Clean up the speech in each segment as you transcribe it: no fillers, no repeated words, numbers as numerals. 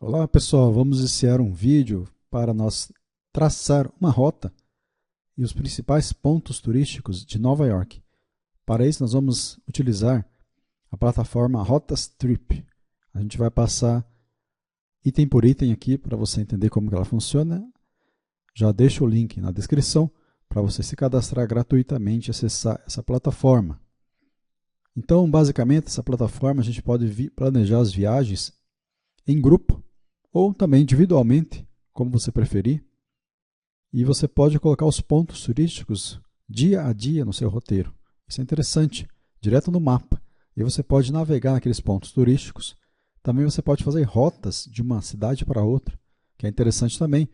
Olá pessoal, vamos iniciar um vídeo para nós traçar uma rota e os principais pontos turísticos de Nova York. Para isso nós vamos utilizar a plataforma Rotas Trip. A gente vai passar item por item aqui para você entender como ela funciona. Já deixo o link na descrição para você se cadastrar gratuitamente e acessar essa plataforma. Então, basicamente, essa plataforma a gente pode planejar as viagens em grupo ou também individualmente, como você preferir. E você pode colocar os pontos turísticos dia a dia no seu roteiro. Isso é interessante, direto no mapa. E você pode navegar naqueles pontos turísticos. Também você pode fazer rotas de uma cidade para outra, que é interessante também.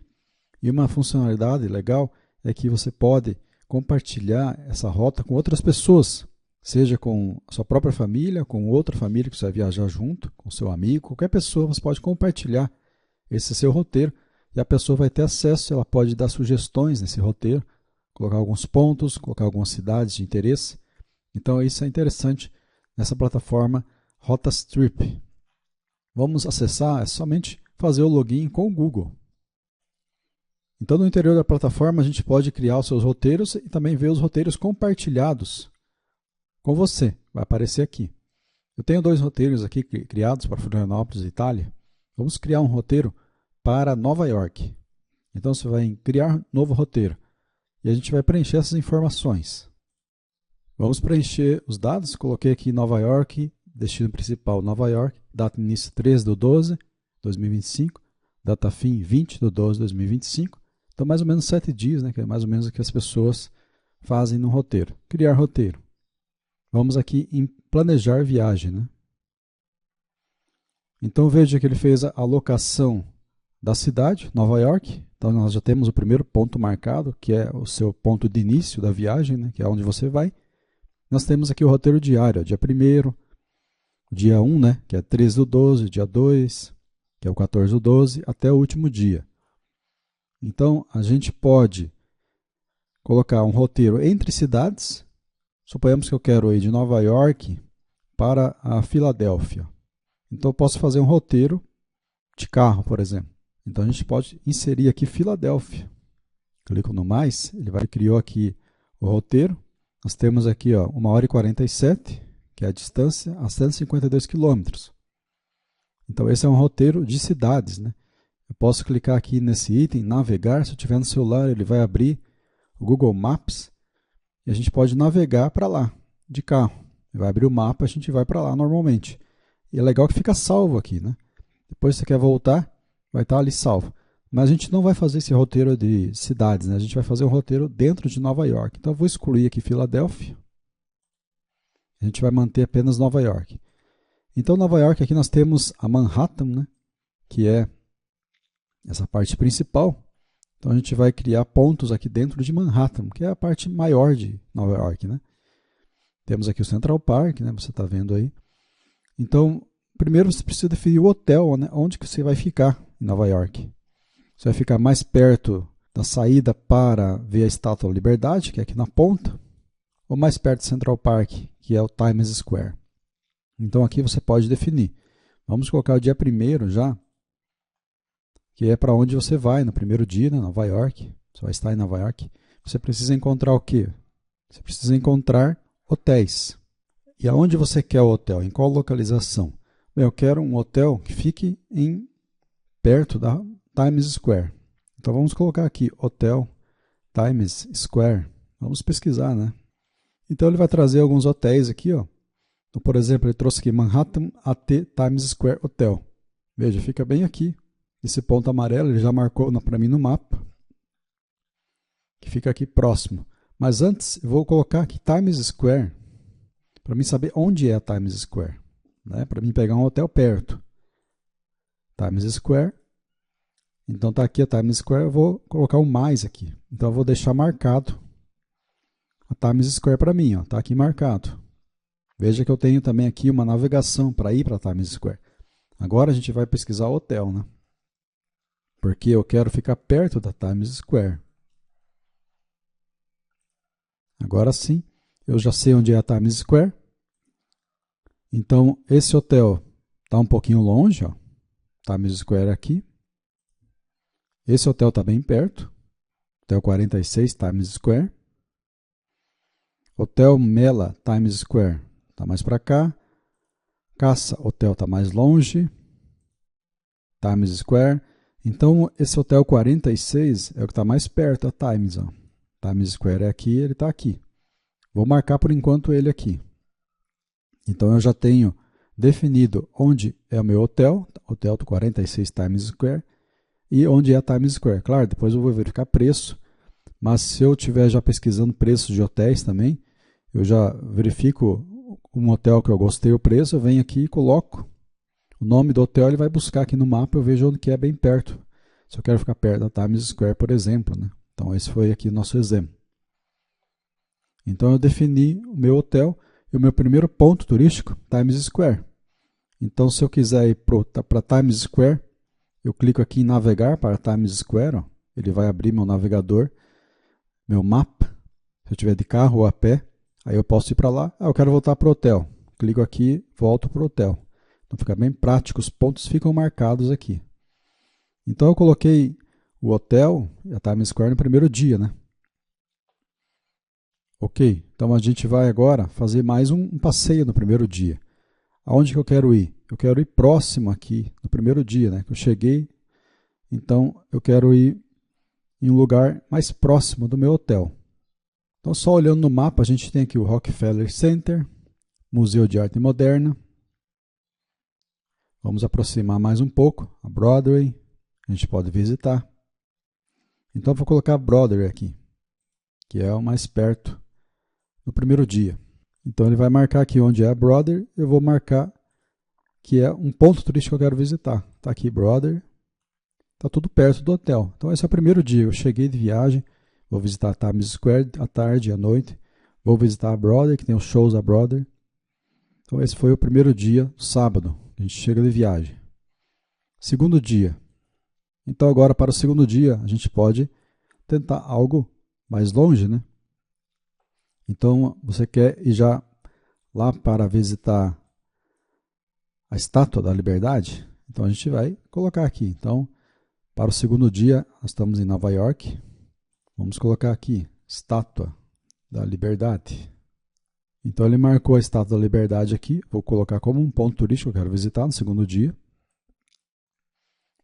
E uma funcionalidade legal é que você pode compartilhar essa rota com outras pessoas, seja com a sua própria família, com outra família que você vai viajar junto, com seu amigo, qualquer pessoa, você pode compartilhar esse seu roteiro e a pessoa vai ter acesso, ela pode dar sugestões nesse roteiro, colocar alguns pontos, colocar algumas cidades de interesse. Então isso é interessante nessa plataforma Rotas Trip. Vamos acessar, é somente fazer o login com o Google. Então no interior da plataforma a gente pode criar os seus roteiros e também ver os roteiros compartilhados com você, vai aparecer aqui. Eu tenho 2 roteiros aqui criados para Florianópolis, Itália. Vamos criar um roteiro para Nova York. Então você vai em criar novo roteiro e a gente vai preencher essas informações. Vamos preencher os dados, coloquei aqui Nova York, destino principal Nova York, data início 13/12/2025, data fim 20/12/2025. Então mais ou menos 7 dias, né, que é mais ou menos o que as pessoas fazem no roteiro. Criar roteiro. Vamos aqui em planejar viagem, né? Então veja que ele fez a alocação da cidade, Nova York. Então nós já temos o primeiro ponto marcado, que é o seu ponto de início da viagem, né? Que é onde você vai. Nós temos aqui o roteiro diário, dia 1º, dia 1, né? Que é 13/12, dia 2, que é o 14/12, até o último dia. Então a gente pode colocar um roteiro entre cidades. Suponhamos que eu quero ir de Nova York para a Filadélfia. Então eu posso fazer um roteiro de carro, por exemplo. Então a gente pode inserir aqui Filadélfia. Clico no mais, ele criou aqui o roteiro. Nós temos aqui 1h47, que é a distância, a 152 quilômetros. Então esse é um roteiro de cidades, né? Eu posso clicar aqui nesse item, navegar. Se eu tiver no celular, ele vai abrir o Google Maps e a gente pode navegar para lá, de carro. Ele vai abrir o mapa, a gente vai para lá normalmente. E é legal que fica salvo aqui, né? Depois você quer voltar, vai estar ali salvo. Mas a gente não vai fazer esse roteiro de cidades, né? A gente vai fazer um roteiro dentro de Nova York. Então eu vou excluir aqui Filadélfia. A gente vai manter apenas Nova York. Então Nova York, aqui nós temos a Manhattan, né? Que é essa parte principal. Então a gente vai criar pontos aqui dentro de Manhattan, que é a parte maior de Nova York, né? Temos aqui o Central Park, né? Você está vendo aí. Então, primeiro você precisa definir o hotel, né? Onde que você vai ficar em Nova York. Você vai ficar mais perto da saída para ver a Estátua da Liberdade, que é aqui na ponta, ou mais perto do Central Park, que é o Times Square. Então aqui você pode definir. Vamos colocar o dia 1º já, que é para onde você vai no primeiro dia, né? Nova York. Você vai estar em Nova York. Você precisa encontrar o quê? Você precisa encontrar hotéis. E aonde você quer o hotel? Em qual localização? Bem, eu quero um hotel que fique perto da Times Square. Então vamos colocar aqui, Hotel Times Square. Vamos pesquisar, né? Então ele vai trazer alguns hotéis aqui, ó. Então, por exemplo, ele trouxe aqui Manhattan AT Times Square Hotel. Veja, fica bem aqui. Esse ponto amarelo ele já marcou para mim no mapa, que fica aqui próximo. Mas antes eu vou colocar aqui Times Square, para mim saber onde é a Times Square, né? Para mim pegar um hotel perto. Times Square. Então está aqui a Times Square, eu vou colocar um mais aqui. Então eu vou deixar marcado a Times Square para mim, está aqui marcado. Veja que eu tenho também aqui uma navegação para ir para a Times Square. Agora a gente vai pesquisar o hotel, né? Porque eu quero ficar perto da Times Square. Agora sim, eu já sei onde é a Times Square. Então, esse hotel está um pouquinho longe, ó. Times Square aqui. Esse hotel está bem perto. Hotel 46 Times Square. Hotel Mela Times Square está mais para cá. Casa Hotel está mais longe. Times Square. Então, esse hotel 46 é o que está mais perto da Times. Ó. Times Square é aqui, ele está aqui. Vou marcar por enquanto ele aqui. Então, eu já tenho definido onde é o meu hotel, hotel 46 Times Square, e onde é a Times Square. Claro, depois eu vou verificar preço, mas se eu estiver já pesquisando preços de hotéis também, eu já verifico um hotel que eu gostei o preço, eu venho aqui e coloco o nome do hotel, ele vai buscar aqui no mapa, eu vejo onde que é bem perto. Se eu quero ficar perto da Times Square, por exemplo. Né? Então, esse foi aqui o nosso exemplo. Então, eu defini o meu hotel e o meu primeiro ponto turístico, Times Square. Então, se eu quiser ir para Times Square, eu clico aqui em navegar para Times Square. Ó. Ele vai abrir meu navegador, meu mapa. Se eu estiver de carro ou a pé, aí eu posso ir para lá. Eu quero voltar para o hotel. Clico aqui, volto para o hotel. Então fica bem prático, os pontos ficam marcados aqui. Então eu coloquei o hotel e a Times Square no primeiro dia, né? Ok, então a gente vai agora fazer mais um passeio no primeiro dia. Aonde que eu quero ir? Eu quero ir próximo aqui, no primeiro dia, né? Que eu cheguei, então eu quero ir em um lugar mais próximo do meu hotel. Então só olhando no mapa, a gente tem aqui o Rockefeller Center, Museu de Arte Moderna. Vamos aproximar mais um pouco, a Broadway, a gente pode visitar. Então, vou colocar Broadway aqui, que é o mais perto no primeiro dia. Então, ele vai marcar aqui onde é a Broadway, eu vou marcar que é um ponto turístico que eu quero visitar. Está aqui Broadway, está tudo perto do hotel. Então, esse é o primeiro dia, eu cheguei de viagem, vou visitar Times Square à tarde e à noite, vou visitar a Broadway, que tem os shows da Broadway. Então, esse foi o primeiro dia, sábado. A gente chega de viagem. Segundo dia. Então, agora para o segundo dia, a gente pode tentar algo mais longe, né? Então, você quer ir já lá para visitar a Estátua da Liberdade? Então, a gente vai colocar aqui. Então, para o segundo dia, nós estamos em Nova York. Vamos colocar aqui, Estátua da Liberdade. Então, ele marcou a Estátua da Liberdade aqui. Vou colocar como um ponto turístico que eu quero visitar no segundo dia.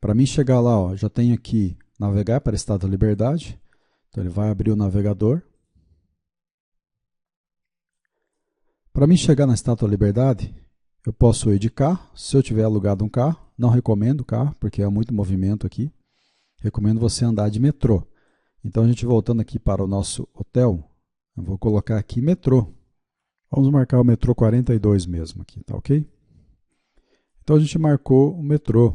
Para mim chegar lá, ó, já tenho aqui navegar para a Estátua da Liberdade. Então, ele vai abrir o navegador. Para mim chegar na Estátua da Liberdade, eu posso ir de carro. Se eu tiver alugado um carro, não recomendo carro, porque é muito movimento aqui. Recomendo você andar de metrô. Então, a gente voltando aqui para o nosso hotel, eu vou colocar aqui metrô. Vamos marcar o metrô 42 mesmo aqui, tá ok? Então a gente marcou o metrô.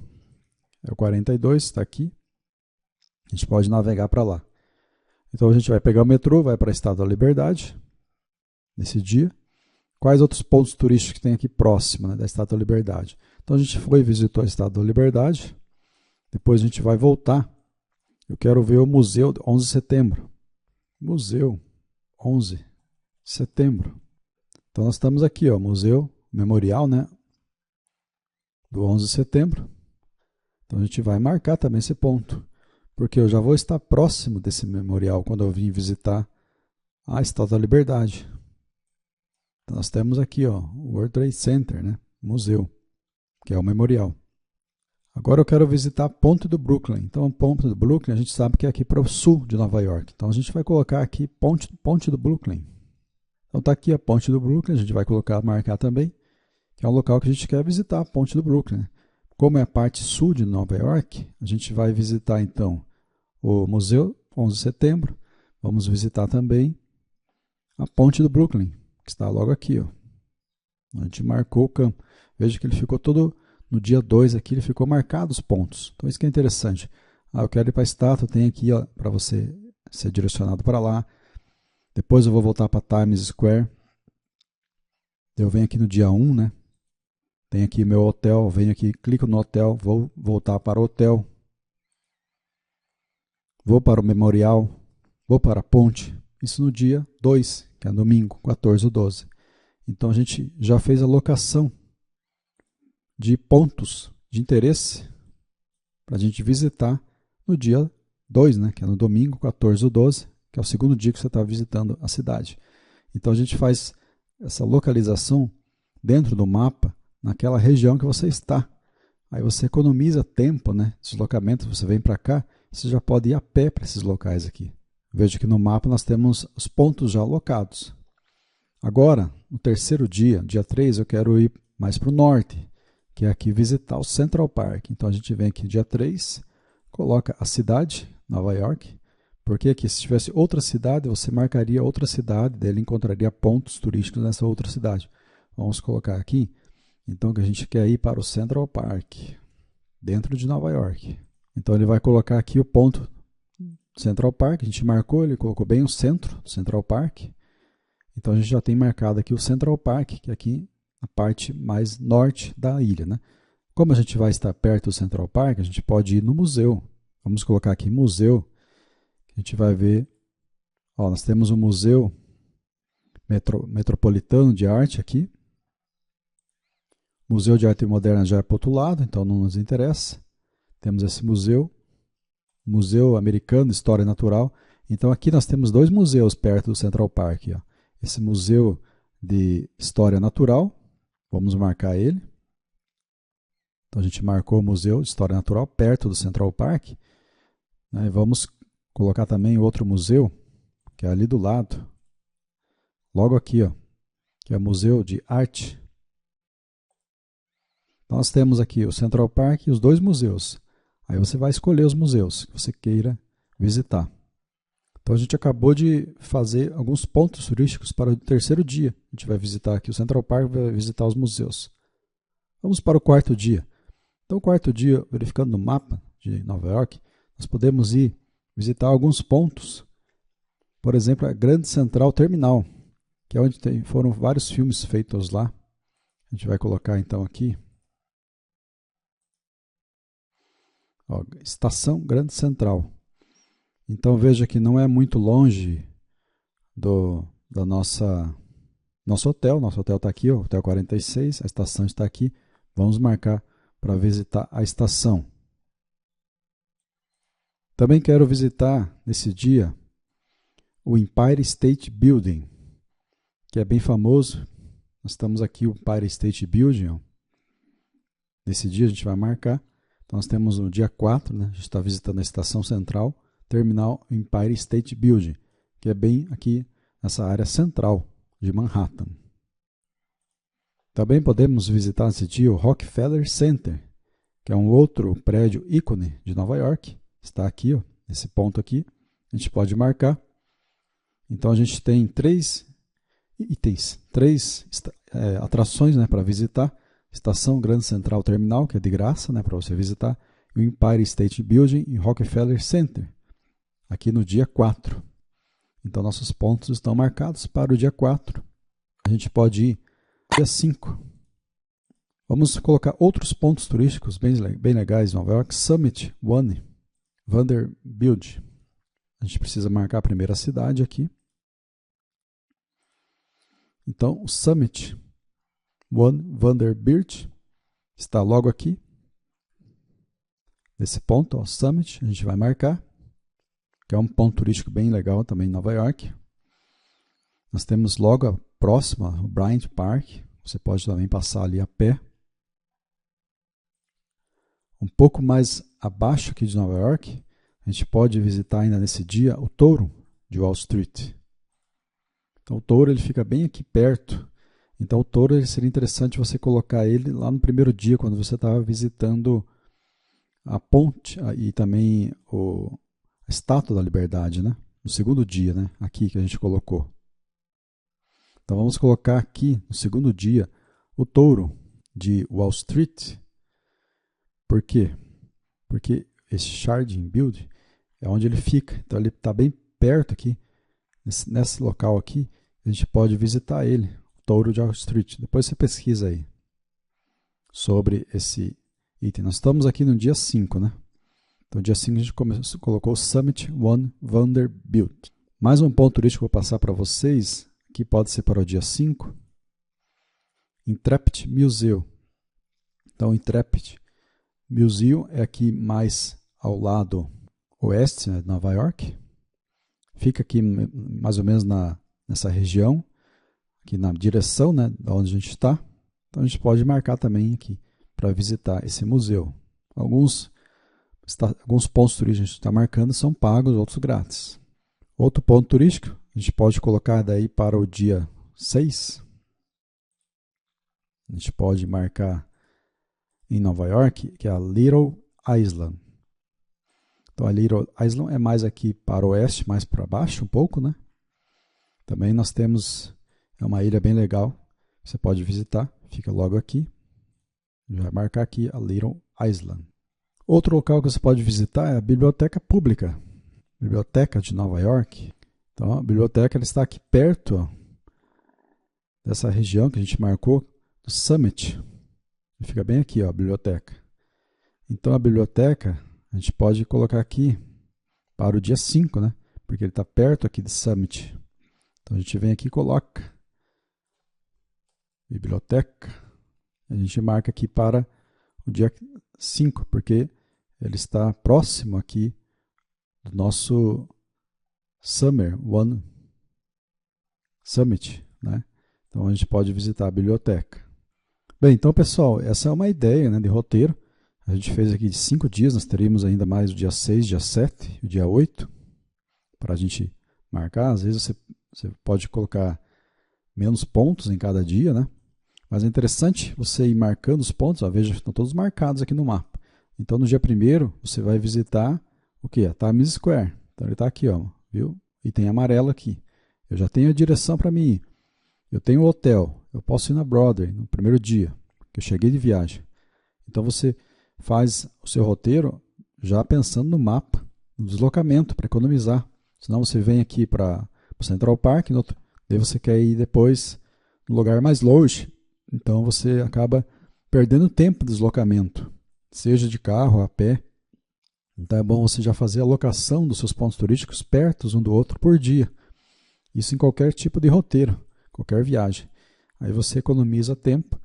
É o 42, está aqui. A gente pode navegar para lá. Então a gente vai pegar o metrô, vai para a Estátua da Liberdade, nesse dia. Quais outros pontos turísticos que tem aqui próximo, né, da Estátua da Liberdade? Então a gente foi e visitou a Estátua da Liberdade. Depois a gente vai voltar. Eu quero ver o Museu 11 de Setembro. Museu 11 de Setembro. Então, nós estamos aqui, ó, Museu Memorial, né, do 11 de setembro. Então, a gente vai marcar também esse ponto, porque eu já vou estar próximo desse memorial quando eu vim visitar a Estátua da Liberdade. Então, nós temos aqui, ó, o World Trade Center, né, museu, que é o memorial. Agora eu quero visitar a Ponte do Brooklyn. Então, a Ponte do Brooklyn, a gente sabe que é aqui para o sul de Nova York. Então, a gente vai colocar aqui Ponte do Brooklyn. Então está aqui a Ponte do Brooklyn, a gente vai marcar também, que é um local que a gente quer visitar, a Ponte do Brooklyn. Como é a parte sul de Nova York, a gente vai visitar então o Museu 11 de Setembro, vamos visitar também a Ponte do Brooklyn, que está logo aqui. Ó. A gente marcou o campo. Veja que ele ficou todo, no dia 2 aqui, ele ficou marcado os pontos. Então isso que é interessante. Eu quero ir para a estátua, tem aqui para você ser direcionado para lá. Depois eu vou voltar para Times Square. Eu venho aqui no dia 1, né? Tem aqui meu hotel, venho aqui, clico no hotel, vou voltar para o hotel. Vou para o memorial, vou para a ponte. Isso no dia 2, que é domingo, 14 ou 12. Então a gente já fez a locação de pontos de interesse para a gente visitar no dia 2, né, que é no domingo, 14/12, que é o segundo dia que você está visitando a cidade. Então a gente faz essa localização dentro do mapa, naquela região que você está. Aí você economiza tempo, né? Deslocamento, você vem para cá, você já pode ir a pé para esses locais aqui. Veja que no mapa nós temos os pontos já alocados. Agora, no terceiro dia, dia 3, eu quero ir mais para o norte, que é aqui visitar o Central Park. Então a gente vem aqui dia 3, coloca a cidade, Nova York, porque aqui se tivesse outra cidade, você marcaria outra cidade, daí ele encontraria pontos turísticos nessa outra cidade. Vamos colocar aqui, então, que a gente quer ir para o Central Park, dentro de Nova York. Então ele vai colocar aqui o ponto Central Park, a gente marcou, ele colocou bem o centro do Central Park. Então a gente já tem marcado aqui o Central Park, que é aqui a parte mais norte da ilha, né? Como a gente vai estar perto do Central Park, a gente pode ir no museu. Vamos colocar aqui museu, a gente vai ver, ó, nós temos o Museu Metropolitano de Arte aqui. Museu de Arte Moderna já é para o outro lado, então não nos interessa. Temos esse museu, Museu Americano de História Natural. Então aqui nós temos dois museus perto do Central Park, ó. Esse Museu de História Natural, vamos marcar ele. Então a gente marcou o Museu de História Natural perto do Central Park, né? E vamos colocar também outro museu, que é ali do lado, logo aqui, ó, que é o Museu de Arte. Nós temos aqui o Central Park e os dois museus. Aí você vai escolher os museus que você queira visitar. Então a gente acabou de fazer alguns pontos turísticos para o terceiro dia. A gente vai visitar aqui o Central Park, vai visitar os museus. Vamos para o quarto dia. Então o quarto dia, verificando no mapa de Nova York, nós podemos ir visitar alguns pontos. Por exemplo, a Grand Central Terminal, que é onde foram vários filmes feitos lá. A gente vai colocar então aqui. Ó, Estação Grand Central. Então veja que não é muito longe da nosso hotel. Nosso hotel está aqui, ó, Hotel 46, a estação está aqui. Vamos marcar para visitar a estação. Também quero visitar nesse dia o Empire State Building, que é bem famoso. Nós estamos aqui, o Empire State Building. Ó. Nesse dia a gente vai marcar. Então nós temos no dia 4, né, a gente está visitando a estação central, terminal Empire State Building, que é bem aqui nessa área central de Manhattan. Também podemos visitar nesse dia o Rockefeller Center, que é um outro prédio ícone de Nova York. Está aqui, ó, nesse ponto aqui. A gente pode marcar. Então a gente tem três itens, três atrações, né, para visitar. Estação Grande Central Terminal, que é de graça, né, para você visitar. E o Empire State Building e Rockefeller Center, aqui no dia 4. Então nossos pontos estão marcados para o dia 4. A gente pode ir no dia 5. Vamos colocar outros pontos turísticos bem legais em Nova York. Summit One Vanderbilt. A gente precisa marcar a primeira cidade aqui. Então, o Summit One Vanderbilt está logo aqui. Nesse ponto, ó, Summit, a gente vai marcar. Que é um ponto turístico bem legal também em Nova York. Nós temos logo próxima o Bryant Park. Você pode também passar ali a pé. Um pouco mais abaixo aqui de Nova York, a gente pode visitar ainda nesse dia o Touro de Wall Street. Então o Touro ele fica bem aqui perto. Então o Touro seria interessante você colocar ele lá no primeiro dia, quando você estava visitando a ponte e também a Estátua da Liberdade, né? No segundo dia, né? Aqui que a gente colocou. Então vamos colocar aqui no segundo dia o Touro de Wall Street. Por quê? Porque esse Sharding Build é onde ele fica. Então ele está bem perto aqui, nesse local aqui. A gente pode visitar ele, o Touro de Wall Street. Depois você pesquisa aí sobre esse item. Nós estamos aqui no dia 5, né? Então, no dia 5 a gente colocou o Summit One Vanderbilt. Mais um ponto turístico que eu vou passar para vocês, que pode ser para o dia 5. Intrepid Museum. Então, Intrepid Museum é aqui mais ao lado oeste, né, de Nova York. Fica aqui mais ou menos nessa região, aqui na direção, né, da onde a gente está. Então a gente pode marcar também aqui para visitar esse museu. Alguns pontos turísticos que a gente está marcando são pagos, outros grátis. Outro ponto turístico, a gente pode colocar daí para o dia 6. A gente pode marcar em Nova York, que é a Little Island. Então a Little Island é mais aqui para o oeste, mais para baixo um pouco, né? Também nós temos, é uma ilha bem legal, você pode visitar, fica logo aqui. A gente vai marcar aqui a Little Island. Outro local que você pode visitar é a Biblioteca Pública, Biblioteca de Nova York. Então a biblioteca ela está aqui perto, ó, dessa região que a gente marcou, do Summit. Fica bem aqui, ó, a biblioteca. Então a biblioteca a gente pode colocar aqui para o dia 5, né? Porque ele está perto aqui de Summit. Então a gente vem aqui e coloca biblioteca. A gente marca aqui para o dia 5, porque ele está próximo aqui do nosso Summer One Summit, né? Então a gente pode visitar a biblioteca. Bem, então pessoal, essa é uma ideia, né, de roteiro. A gente fez aqui de 5 dias, nós teríamos ainda mais o dia 6, dia 7 e o dia 8 para a gente marcar. Às vezes você pode colocar menos pontos em cada dia, né? Mas é interessante você ir marcando os pontos. Ó, veja, estão todos marcados aqui no mapa. Então no dia 1º você vai visitar o que? A Times Square. Então ele está aqui, ó, viu? E tem amarelo aqui. Eu já tenho a direção para mim ir. Eu tenho o hotel. Eu posso ir na Broadway no primeiro dia, que eu cheguei de viagem. Então você faz o seu roteiro já pensando no mapa, no deslocamento, para economizar. Senão você vem aqui para o Central Park, daí você quer ir depois no lugar mais longe. Então você acaba perdendo tempo de deslocamento, seja de carro, a pé. Então é bom você já fazer a locação dos seus pontos turísticos perto um do outro por dia. Isso em qualquer tipo de roteiro, qualquer viagem. Aí você economiza tempo,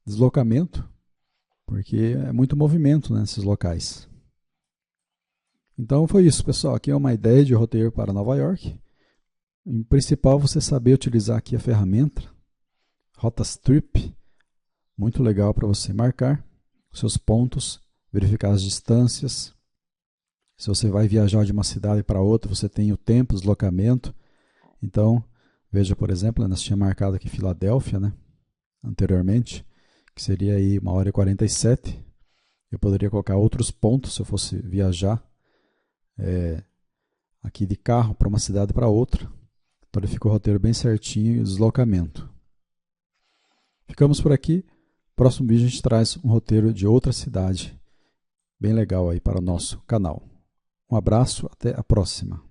deslocamento, porque é muito movimento nesses locais. Então foi isso, pessoal. Aqui é uma ideia de roteiro para Nova York. Em principal, você saber utilizar aqui a ferramenta Rotastrip, muito legal para você marcar os seus pontos, verificar as distâncias. Se você vai viajar de uma cidade para outra, você tem o tempo, o deslocamento. Então, veja, por exemplo, nós tínhamos marcado aqui Filadélfia, né, anteriormente, que seria aí 1h47. Eu poderia colocar outros pontos se eu fosse viajar aqui de carro para uma cidade para outra. Então ele ficou o roteiro bem certinho e o deslocamento. Ficamos por aqui. Próximo vídeo a gente traz um roteiro de outra cidade bem legal aí para o nosso canal. Um abraço, até a próxima.